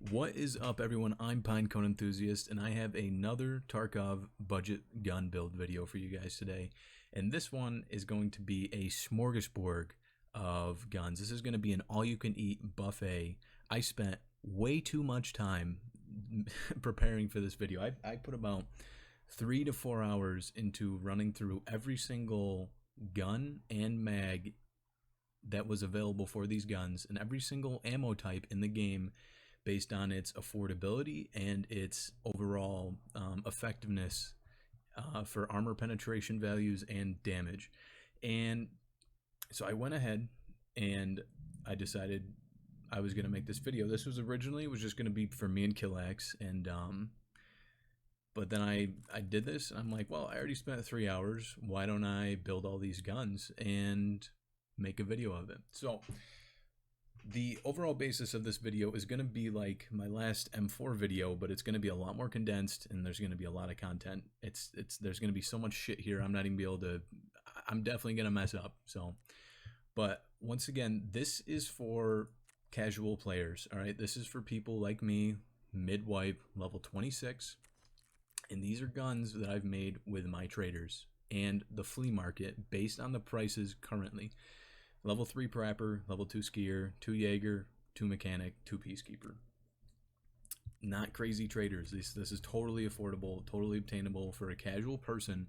What is up, everyone? I'm Pinecone Enthusiast, and I have another Tarkov budget gun build video for you guys today. And this one is going to be a smorgasbord of guns. This is going to be an all-you-can-eat buffet. I spent way too much time preparing for this video. I put about 3 to 4 hours into running through every single gun and mag that was available for these guns and every single ammo type in the game based on its affordability and its overall effectiveness for armor penetration values and damage. And so I went ahead and I decided I was going to make this video. This was originally just going to be for me and Killax, and but then I did this and I'm like, well, I already spent 3 hours. Why don't I build all these guns and make a video of it? So the overall basis of this video is going to be like my last M4 video, but it's going to be a lot more condensed, and there's going to be a lot of content. There's going to be so much shit here. I'm not even be able to. I'm definitely going to mess up. So, but once again, this is for casual players. All right, this is for people like me, mid-wipe, level 26, and these are guns that I've made with my traders and the flea market based on the prices currently. Level 3 Prapper, level 2 Skier, 2 Jaeger, 2 Mechanic, 2 Peacekeeper. Not crazy traders. This is totally affordable, totally obtainable for a casual person.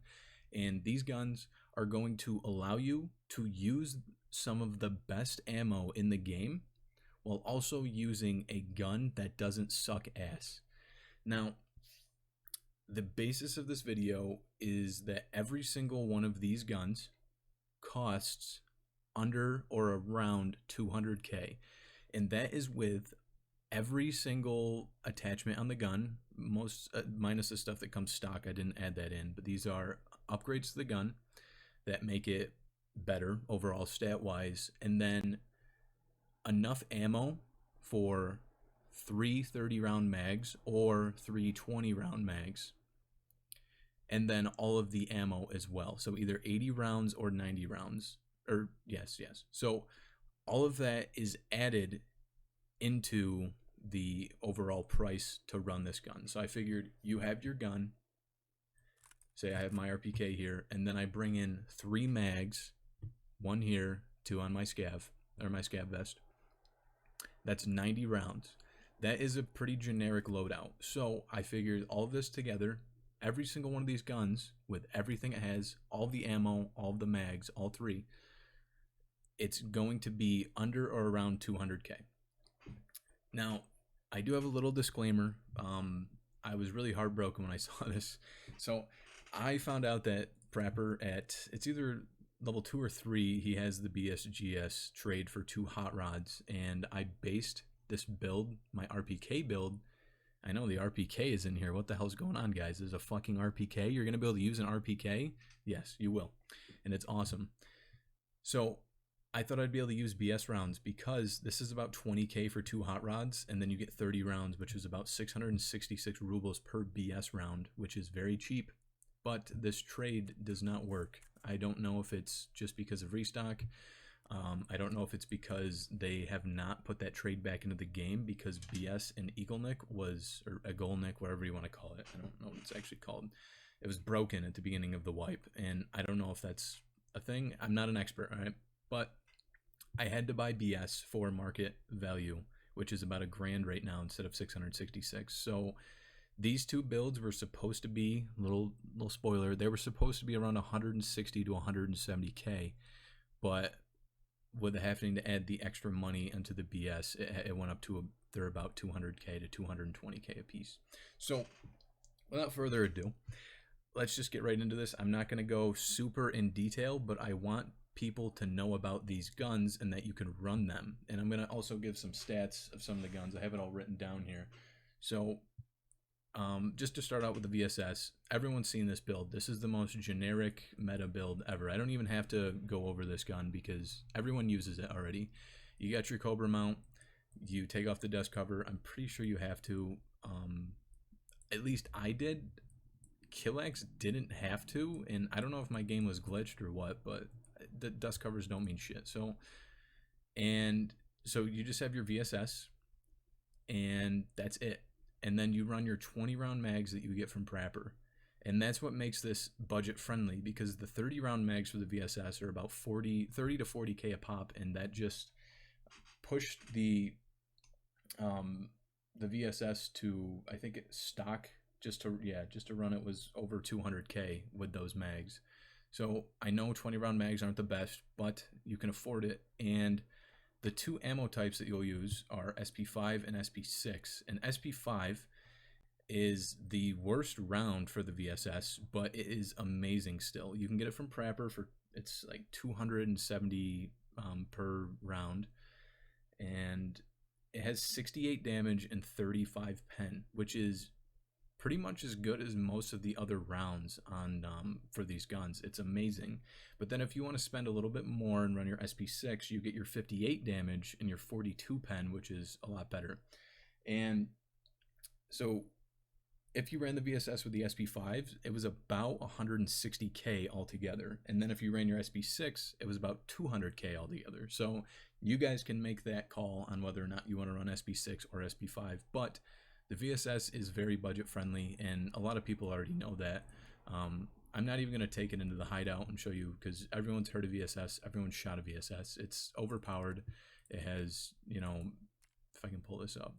And these guns are going to allow you to use some of the best ammo in the game while also using a gun that doesn't suck ass. Now, the basis of this video is that every single one of these guns costs under or around 200k, and that is with every single attachment on the gun, most minus the stuff that comes stock. I didn't add that in, but these are upgrades to the gun that make it better overall stat wise, and then enough ammo for 3 30-round mags or 3 20-round mags, and then all of the ammo as well, so either 80 rounds or 90 rounds. Or yes. So all of that is added into the overall price to run this gun. So I figured you have your gun. Say I have my RPK here, and then I bring in 3 mags, 1 here, 2 on my scav or my scav vest. That's 90 rounds. That is a pretty generic loadout. So I figured all of this together, every single one of these guns with everything it has, all the ammo, all the mags, all 3. It's going to be under or around 200k. Now, I do have a little disclaimer. I was really heartbroken when I saw this. So I found out that Prapper it's either level 2 or 3, he has the BSGS trade for 2 hot rods, and I based this build, my RPK build. I know the RPK is in here. What the hell's going on, guys? There's a fucking RPK. You're going to be able to use an RPK? Yes, you will. And it's awesome. So I thought I'd be able to use BS rounds because this is about 20k for 2 hot rods, and then you get 30 rounds, which is about 666 rubles per BS round, which is very cheap. But this trade does not work. I don't know if it's just because of restock. I don't know if it's because they have not put that trade back into the game because BS and Eagleneck was, or Agolnik, whatever you want to call it. I don't know what it's actually called. It was broken at the beginning of the wipe, and I don't know if that's a thing. I'm not an expert, all right? But I had to buy BS for market value, which is about $1,000 right now instead of 666. So these 2 builds were supposed to be, little spoiler, they were supposed to be around 160 to 170k, but with having to add the extra money into the BS, it went up to they're about 200k to 220k a piece. So without further ado, let's just get right into this. I'm not going to go super in detail, but I want people to know about these guns and that you can run them. And I'm going to also give some stats of some of the guns. I have it all written down here. So just to start out with the VSS, everyone's seen this build. This is the most generic meta build ever. I don't even have to go over this gun because everyone uses it already. You got your Cobra mount, you take off the desk cover. I'm pretty sure you have to, at least I did. Killax didn't have to, and I don't know if my game was glitched or what, but the dust covers don't mean shit. So you just have your VSS, and that's it. And then you run your 20 round mags that you get from Prapper. And that's what makes this budget friendly, because the 30 round mags for the VSS are about 30 to 40K a pop, and that just pushed the VSS to, I think it stock just to run it was over 200K with those mags. So I know 20 round mags aren't the best, but you can afford it. And the two ammo types that you'll use are SP5 and SP6. And SP5 is the worst round for the VSS, but it is amazing still. You can get it from Prapper for, it's like 270 per round, and it has 68 damage and 35 pen, which is pretty much as good as most of the other rounds on for these guns. It's amazing. But then if you want to spend a little bit more and run your SP6, you get your 58 damage and your 42 pen, which is a lot better. And so if you ran the VSS with the SP5s, it was about 160K altogether. And then if you ran your SP6, it was about 200K altogether. So you guys can make that call on whether or not you want to run SP6 or SP5. But the VSS is very budget friendly, and a lot of people already know that. I'm not even going to take it into the hideout and show you, because everyone's heard of VSS. Everyone's shot a VSS. It's overpowered. It has, you know, if I can pull this up,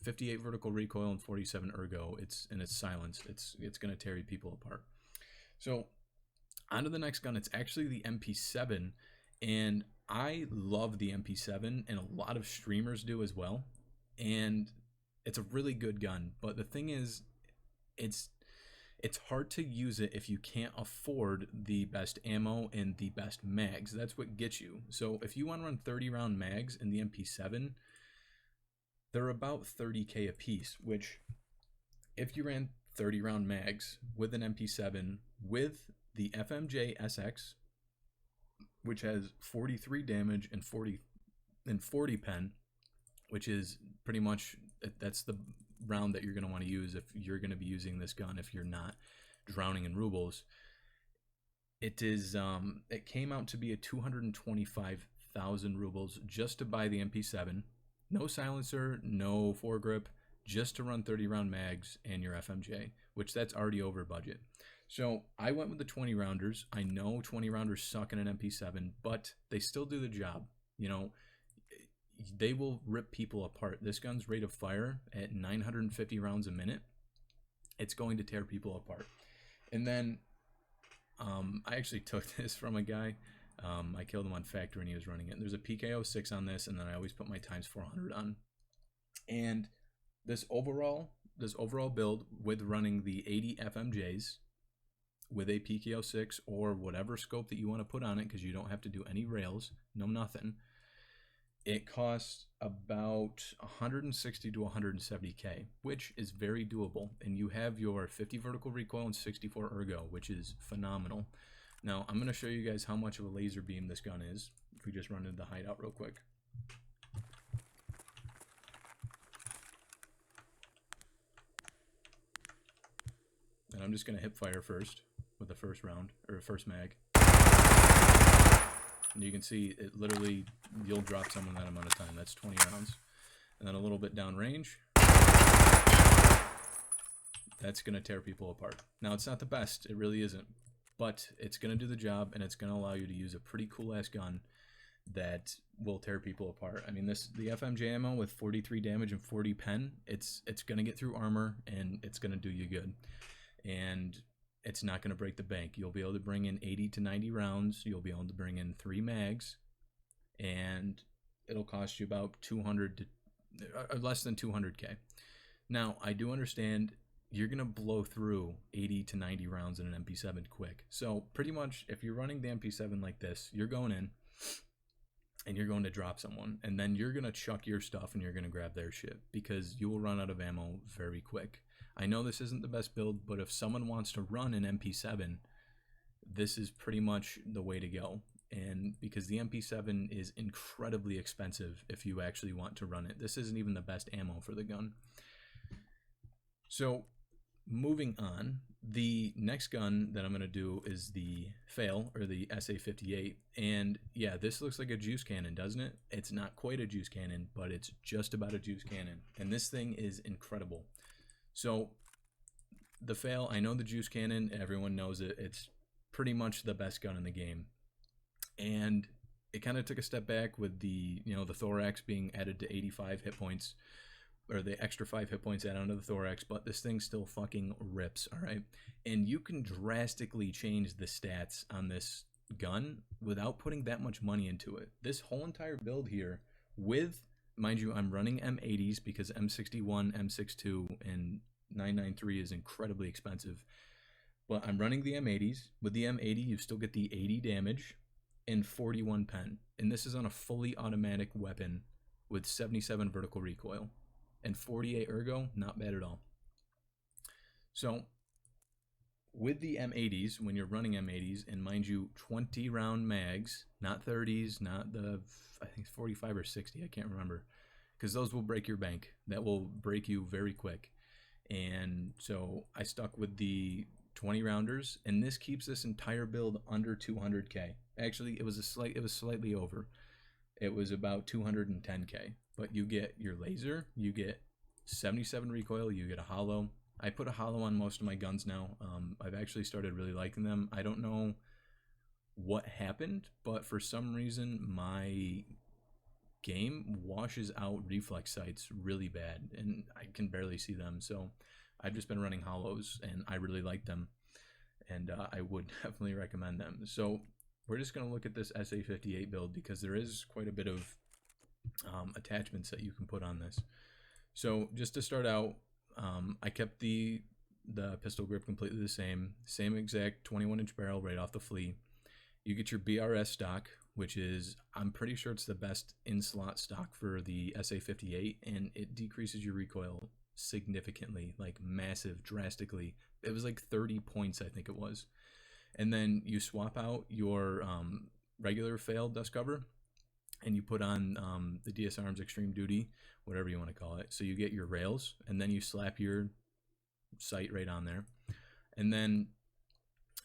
58 vertical recoil and 47 ergo. It's silence. It's going to tear people apart. So on to the next gun. It's actually the MP7, and I love the MP7, and a lot of streamers do as well. And it's a really good gun, but the thing is, it's hard to use it if you can't afford the best ammo and the best mags. That's what gets you. So if you want to run 30 round mags in the MP7, they're about 30K a piece, which if you ran 30 round mags with an MP7 with the FMJ SX, which has 43 damage and 40 pen, which is pretty much, that's the round that you're going to want to use if you're going to be using this gun, if you're not drowning in rubles. It came out to be a 225,000 rubles just to buy the MP7. No silencer, no foregrip, just to run 30 round mags and your FMJ, which that's already over budget. So I went with the 20 rounders. I know 20 rounders suck in an MP7, but they still do the job. You know, they will rip people apart. This gun's rate of fire at 950 rounds a minute, it's going to tear people apart. And then I actually took this from a guy. I killed him on factory and he was running it. There's a PKO6 on this, and then I always put my times 400 on. And this overall build with running the 80 FMJs with a PKO6 or whatever scope that you want to put on it, because you don't have to do any rails, no nothing. It costs about 160 to 170K, which is very doable. And you have your 50 vertical recoil and 64 ergo, which is phenomenal. Now, I'm going to show you guys how much of a laser beam this gun is. If we just run into the hideout real quick. And I'm just going to hip fire first with the first round, or first mag. And you can see it literally, you'll drop someone that amount of time. That's 20 rounds. And then a little bit down range. That's going to tear people apart. Now, it's not the best. It really isn't. But it's going to do the job, and it's going to allow you to use a pretty cool-ass gun that will tear people apart. I mean, the FMJ ammo with 43 damage and 40 pen, it's going to get through armor, and it's going to do you good. And it's not going to break the bank. You'll be able to bring in 80 to 90 rounds. You'll be able to bring in 3 mags, and it'll cost you about 200 to less than 200K. Now, I do understand you're going to blow through 80 to 90 rounds in an MP7 quick. So pretty much if you're running the MP7 like this, you're going in and you're going to drop someone, and then you're going to chuck your stuff and you're going to grab their shit, because you will run out of ammo very quick. I know this isn't the best build, but if someone wants to run an MP7, this is pretty much the way to go. And because the MP7 is incredibly expensive if you actually want to run it. This isn't even the best ammo for the gun. So moving on, the next gun that I'm going to do is the Fail, or the SA-58. And yeah, this looks like a juice cannon, doesn't it? It's not quite a juice cannon, but it's just about a juice cannon. And this thing is incredible. So the Fail, I know the juice cannon, everyone knows it. It's pretty much the best gun in the game. And it kind of took a step back with the, the thorax being added to 85 hit points, or the extra 5 hit points added onto the thorax, but this thing still fucking rips, all right? And you can drastically change the stats on this gun without putting that much money into it. This whole entire build here with, mind you, I'm running M80s because M61, M62, and 993 is incredibly expensive. But I'm running the M80s. With the M80, you still get the 80 damage and 41 pen. And this is on a fully automatic weapon with 77 vertical recoil. And 48 ergo, not bad at all. So, with the M80s, when you're running M80s, and mind you, 20 round mags, not 30s, not the, I think 45 or 60, I can't remember, because those will break your bank. That will break you very quick. And so I stuck with the 20 rounders, and this keeps this entire build under 200k. Actually, it was slightly over. It was about 210k. But you get your laser, you get 77 recoil, you get a hollow. I put a hollow on most of my guns now. I've actually started really liking them. I don't know what happened, but for some reason my game washes out reflex sights really bad, and I can barely see them. So I've just been running hollows, and I really like them, and I would definitely recommend them. So we're just going to look at this SA-58 build because there is quite a bit of attachments that you can put on this. So just to start out, I kept the pistol grip completely the same exact 21-inch barrel right off the flea. You get your BRS stock, which is, I'm pretty sure it's the best in-slot stock for the SA-58, and it decreases your recoil significantly, like massive, drastically. It was like 30 points, I think it was. And then you swap out your regular Fail dust cover, and you put on the DS Arms Extreme Duty, whatever you want to call it. So you get your rails, and then you slap your sight right on there. And then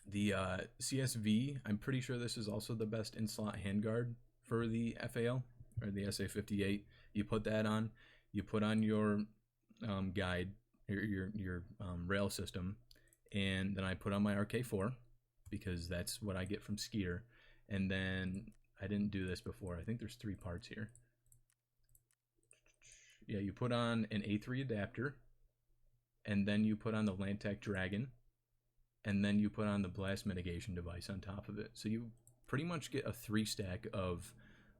the CSV, I'm pretty sure this is also the best in-slot handguard for the FAL, or the SA-58. You put that on. You put on your guide, your rail system, and then I put on my RK4 because that's what I get from Skier. And then I didn't do this before. I think there's 3 parts here. Yeah, you put on an A3 adapter, and then you put on the Lantac Dragon, and then you put on the blast mitigation device on top of it. So you pretty much get a 3-stack of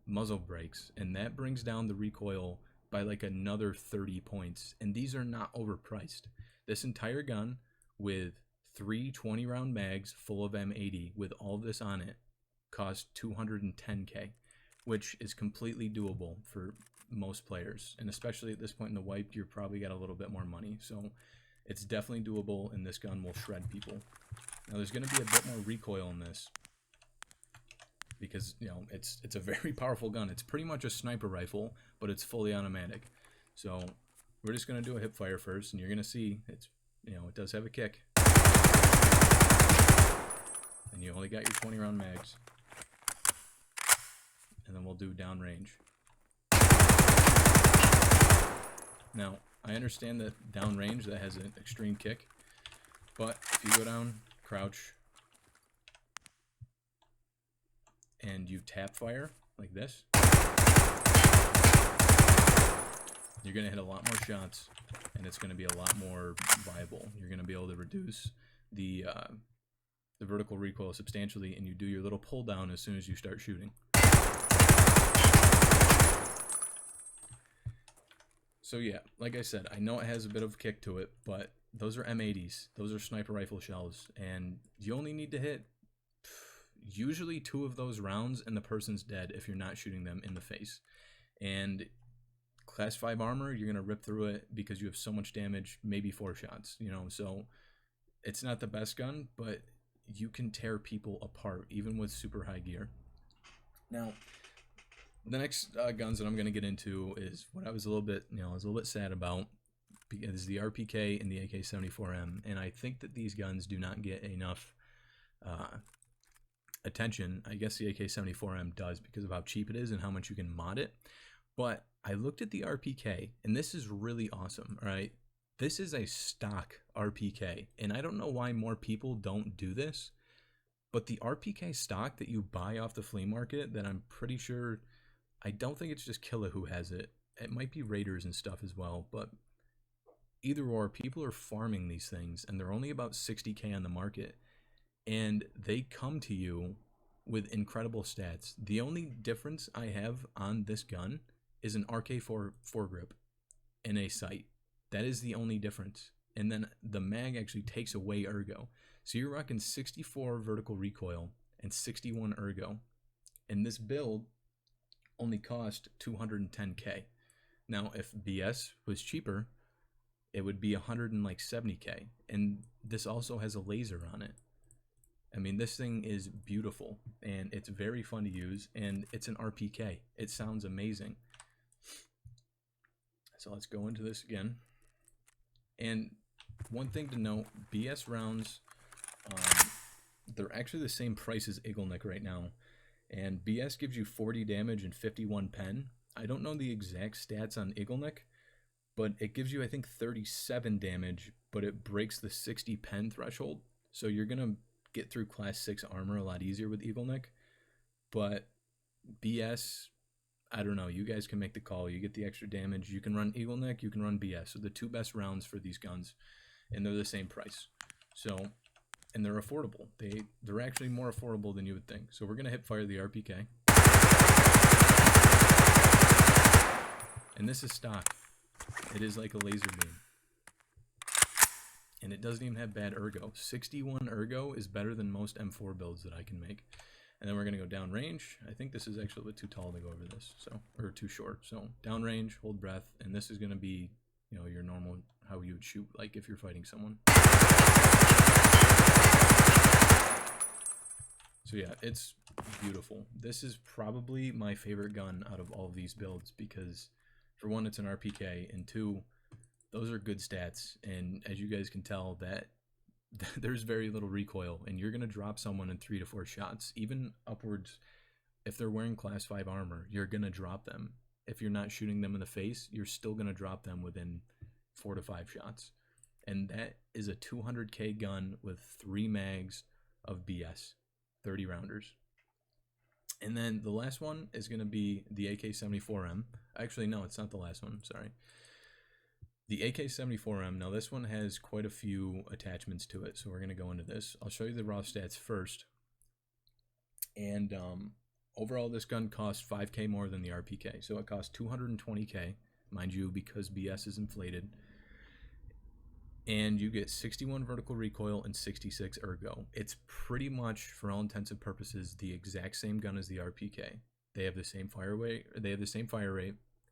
muzzle brakes, and that brings down the recoil by like another 30 points. And these are not overpriced. This entire gun with 3 20-round mags full of M80 with all of this on it cost 210k, which is completely doable for most players. And especially at this point in the wipe, you're probably got a little bit more money. So it's definitely doable, and this gun will shred people. Now there's going to be a bit more recoil in this because, it's a very powerful gun. It's pretty much a sniper rifle, but it's fully automatic. So we're just going to do a hip fire first, and you're going to see it's, it does have a kick. And you only got your 20 round mags. And then we'll do downrange. Now, I understand that downrange, that has an extreme kick, but if you go down, crouch, and you tap fire like this, you're going to hit a lot more shots, and it's going to be a lot more viable. You're going to be able to reduce the vertical recoil substantially, and you do your little pull down as soon as you start shooting. So yeah, like I said, I know it has a bit of kick to it, but those are M80s. Those are sniper rifle shells, and you only need to hit usually 2 of those rounds and the person's dead if you're not shooting them in the face. And class 5 armor, you're going to rip through it because you have so much damage, maybe 4 shots, so it's not the best gun, but you can tear people apart even with super high gear. Now, the next guns that I'm going to get into is what I was a little bit, sad about. because the RPK and the AK-74M, and I think that these guns do not get enough attention. I guess the AK-74M does because of how cheap it is and how much you can mod it. But I looked at the RPK, and this is really awesome, right? This is a stock RPK, and I don't know why more people don't do this, but the RPK stock that you buy off the flea market, that I'm pretty sure, I don't think it's just Killa who has it. It might be Raiders and stuff as well, but either or, people are farming these things, and they're only about 60K on the market, and they come to you with incredible stats. The only difference I have on this gun is an RK4 foregrip and a sight. That is the only difference. And then the mag actually takes away ergo. So you're rocking 64 vertical recoil and 61 ergo. And this build only cost 210K. Now, if BS was cheaper, it would be 170K. And this also has a laser on it. I mean, this thing is beautiful, and it's very fun to use, and it's an RPK. It sounds amazing. So let's go into this again. And one thing to note, BS rounds, they're actually the same price as Eagleneck right now. And BS gives you 40 damage and 51 pen. I don't know the exact stats on Eagleneck, but it gives you, I think, 37 damage, but it breaks the 60 pen threshold. So you're going to get through class 6 armor a lot easier with Eagleneck. But BS, I don't know, you guys can make the call. You get the extra damage. You can run Eagleneck, you can run BS. So the two best rounds for these guns, and they're the same price. So, and they're affordable. They're actually more affordable than you would think. So we're going to hip fire the RPK. And this is stock. It is like a laser beam. And it doesn't even have bad ergo. 61 ergo is better than most M4 builds that I can make. And then we're going to go down range. I think this is actually a bit too tall to go over this, so, or too short. So down range, hold breath, and this is going to be, you know, your normal, how you would shoot, like if you're fighting someone. So yeah, it's beautiful. This is probably my favorite gun out of all of these builds because, for one, it's an RPK, and two, those are good stats. And as you guys can tell, that there's very little recoil, and you're going to drop someone in 3 to 4 shots, even upwards. If they're wearing class 5 armor, you're going to drop them. If you're not shooting them in the face, you're still going to drop them within 4 to 5 shots. And that is a 200K gun with 3 mags of BS, 30 rounders. And then the last one is going to be the AK-74M. Actually, no, it's not the last one. Sorry. The AK-74M, now this one has quite a few attachments to it, so we're going to go into this. I'll show you the raw stats first. And overall, this gun costs 5K more than the RPK. So it costs 220K, mind you, because BS is inflated. And you get 61 vertical recoil and 66 ergo. It's pretty much, for all intents and purposes, the exact same gun as the RPK. They have the same fire rate,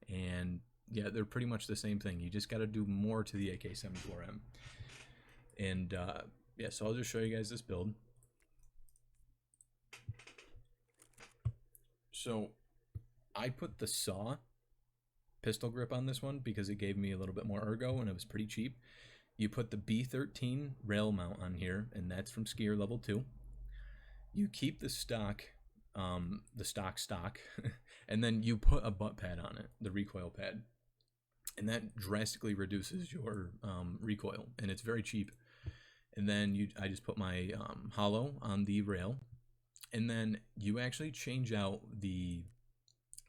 and yeah, they're pretty much the same thing. You just got to do more to the AK-74M. And yeah, so I'll just show you guys this build. So I put the saw pistol grip on this one because it gave me a little bit more ergo and it was pretty cheap. You put the B13 rail mount on here, and that's from Skier level 2. You keep the stock, and then you put a butt pad on it, the recoil pad. And that drastically reduces your recoil, and it's very cheap. And then I just put my hollow on the rail, and then you actually change out the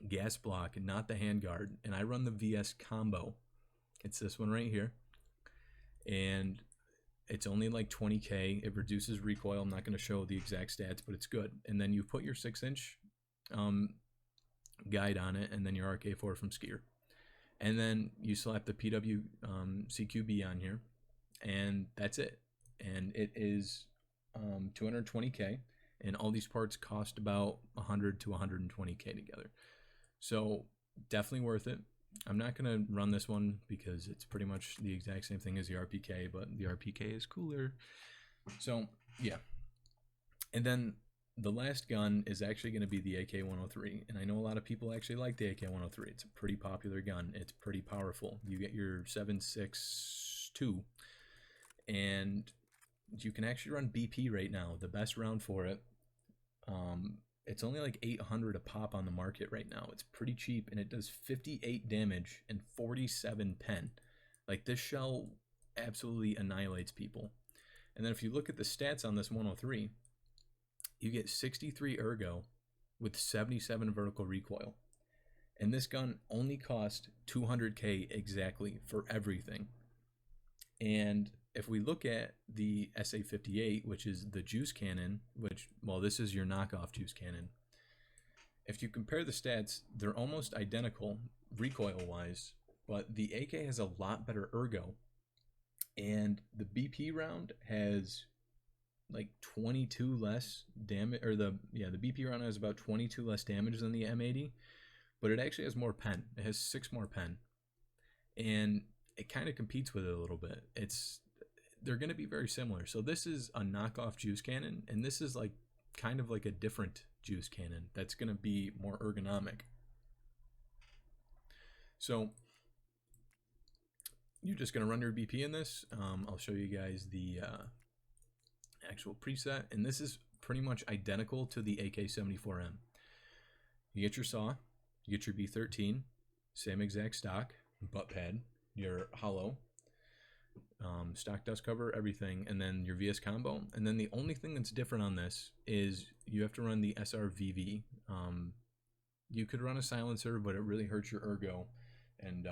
gas block and not the handguard. And I run the VS combo. It's this one right here, and it's only like 20K. It reduces recoil. I'm not going to show the exact stats, but it's good. And then you put your 6-inch guide on it, and then your RK4 from Skier. And then you slap the PW CQB on here, and that's it. And it is 220K, and all these parts cost about 100 to 120K together. So definitely worth it. I'm not going to run this one because it's pretty much the exact same thing as the RPK, but the RPK is cooler. So yeah. And then the last gun is actually going to be the AK-103, and I know a lot of people actually like the AK-103. It's a pretty popular gun. It's pretty powerful. You get your 7.62, and you can actually run BP right now. The best round for it, it's only like 800 a pop on the market right now. It's pretty cheap, and it does 58 damage and 47 pen. Like, this shell absolutely annihilates people. And then if you look at the stats on this 103, you get 63 ergo with 77 vertical recoil. And this gun only cost 200k exactly for everything. And if we look at the SA-58, which is the juice cannon, which, well, this is your knockoff juice cannon. If you compare the stats, they're almost identical recoil-wise, but the AK has a lot better ergo. And the BP round has like 22 less damage, or the BP round has about 22 less damage than the M80, but it actually has more pen. It has 6 more pen, and it kind of competes with it a little bit. They're going to be very similar. So this is a knockoff juice cannon, and this is like kind of like a different juice cannon that's going to be more ergonomic. So you're just going to run your BP in this. I'll show you guys the actual preset, and this is pretty much identical to the AK-74M. You get your saw, you get your B13, same exact stock, butt pad, your hollow, stock dust cover, everything, and then your VS combo. And then the only thing that's different on this is you have to run the SRVV. You could run a silencer, but it really hurts your ergo, and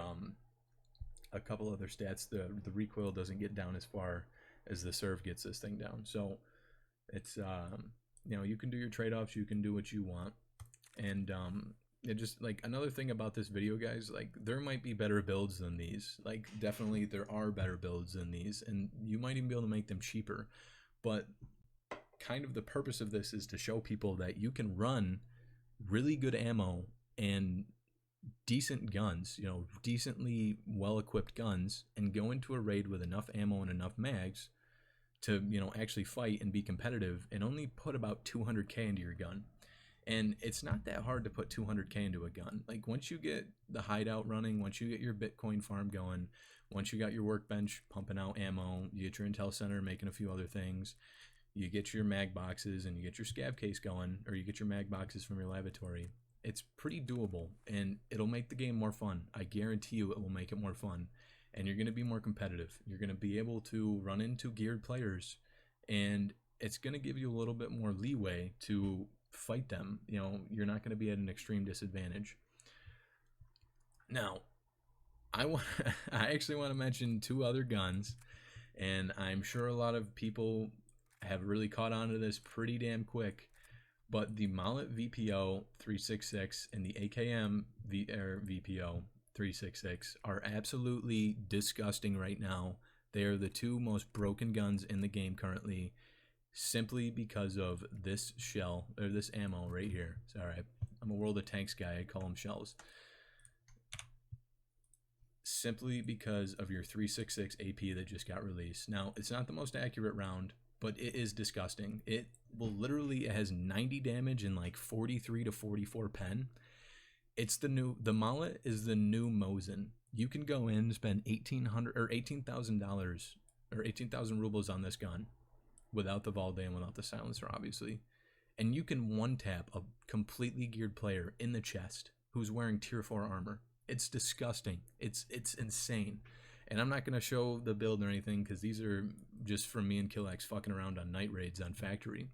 a couple other stats. The recoil doesn't get down as far as the serve gets this thing down. So it's you can do your trade-offs, you can do what you want. And it just, like, another thing about this video, guys, like, there might be better builds than these. Like, definitely there are better builds than these, and you might even be able to make them cheaper. But kind of the purpose of this is to show people that you can run really good ammo and decent guns, decently well-equipped guns, and go into a raid with enough ammo and enough mags to, actually fight and be competitive, and only put about 200k into your gun. And it's not that hard to put 200k into a gun. Like, once you get the hideout running, once you get your Bitcoin farm going, once you got your workbench pumping out ammo, you get your intel center making a few other things, you get your mag boxes, and you get your scav case going, or you get your mag boxes from your lavatory, it's pretty doable, and it'll make the game more fun. I guarantee you it will make it more fun, and you're going to be more competitive. You're going to be able to run into geared players, and it's going to give you a little bit more leeway to fight them. You're not going to be at an extreme disadvantage. Now, I actually want to mention 2 other guns, and I'm sure a lot of people have really caught on to this pretty damn quick. But the Mallet VPO 366 and the AKM VPO 366 are absolutely disgusting right now. They are the 2 most broken guns in the game currently, simply because of this shell, or this ammo right here. Sorry, I'm a World of Tanks guy. I call them shells. Simply because of your 366 AP that just got released. Now, it's not the most accurate round, but it is disgusting. It has 90 damage and like 43 to 44 pen. It's the Mallet is the new Mosin. You can go in and spend $1,800 or $18,000 or 18,000 rubles on this gun without the Valde and without the silencer, obviously. And you can one-tap a completely geared player in the chest who's wearing tier 4 armor. It's disgusting. It's insane. And I'm not going to show the build or anything, because these are just from me and Killex fucking around on night raids on Factory.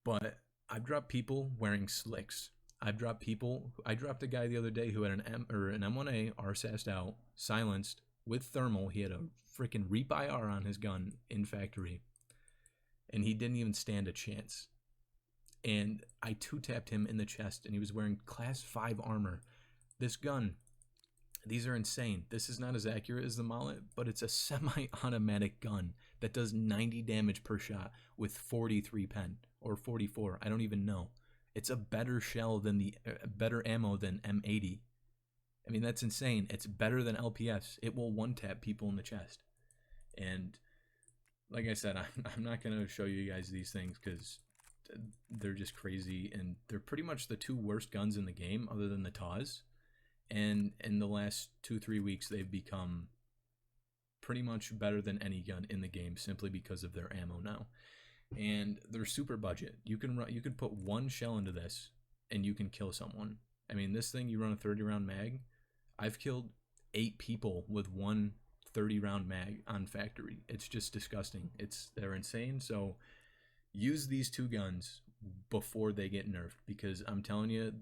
But I've dropped people wearing slicks. I dropped a guy the other day who had an M1A RSAS'd out, silenced, with thermal. He had a freaking Reap IR on his gun in Factory, and he didn't even stand a chance. And I 2-tapped him in the chest, and he was wearing class 5 armor. This gun, these are insane. This is not as accurate as the Mallet, but it's a semi-automatic gun that does 90 damage per shot with 43 pen, or 44. I don't even know. It's a better shell than better ammo than M80. I mean, that's insane. It's better than LPS. It will one-tap people in the chest. And like I said, I'm not going to show you guys these things, because they're just crazy, and they're pretty much the two worst guns in the game, other than the Taz. And in the last 2-3 weeks, they've become pretty much better than any gun in the game simply because of their ammo now. And they're super budget. You can put one shell into this, and you can kill someone. I mean, this thing, you run a 30-round mag. I've killed 8 people with one 30-round mag on factory. It's just disgusting. They're insane. So use these two guns before they get nerfed, because I'm telling you,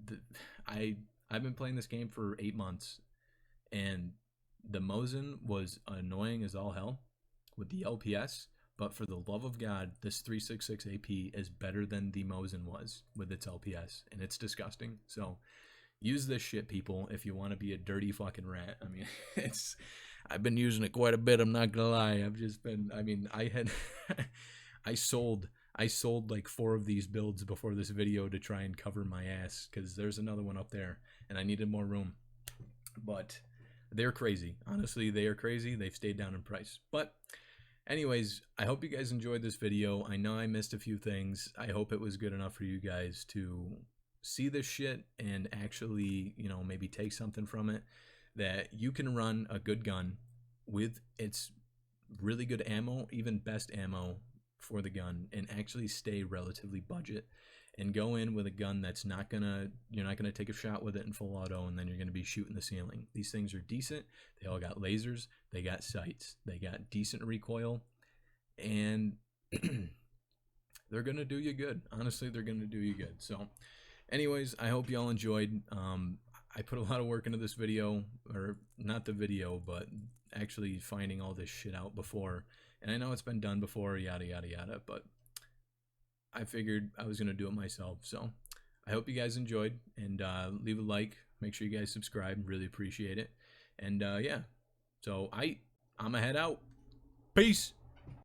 I've been playing this game for 8 months, and the Mosin was annoying as all hell with the LPS, but for the love of God, this 366 AP is better than the Mosin was with its LPS, and it's disgusting. So use this shit, people, if you want to be a dirty fucking rat. I mean, I've been using it quite a bit, I'm not gonna lie. I sold like 4 of these builds before this video to try and cover my ass, because there's another one up there and I needed more room. But they're crazy. Honestly, they are crazy. They've stayed down in price. But anyways, I hope you guys enjoyed this video. I know I missed a few things. I hope it was good enough for you guys to see this shit and actually, maybe take something from it, that you can run a good gun with its really good ammo, even best ammo for the gun, and actually stay relatively budget, and go in with a gun that's you're not gonna take a shot with it in full auto and then you're gonna be shooting the ceiling. These things are decent. They all got lasers, they got sights, they got decent recoil, and they're gonna do you good. Honestly, they're gonna do you good. So anyways, I hope y'all enjoyed. I put a lot of work into this video, or not the video, but actually finding all this shit out before. And I know it's been done before, yada, yada, yada, but I figured I was going to do it myself. So I hope you guys enjoyed, and leave a like. Make sure you guys subscribe. Really appreciate it. And yeah, so I'm going to head out. Peace.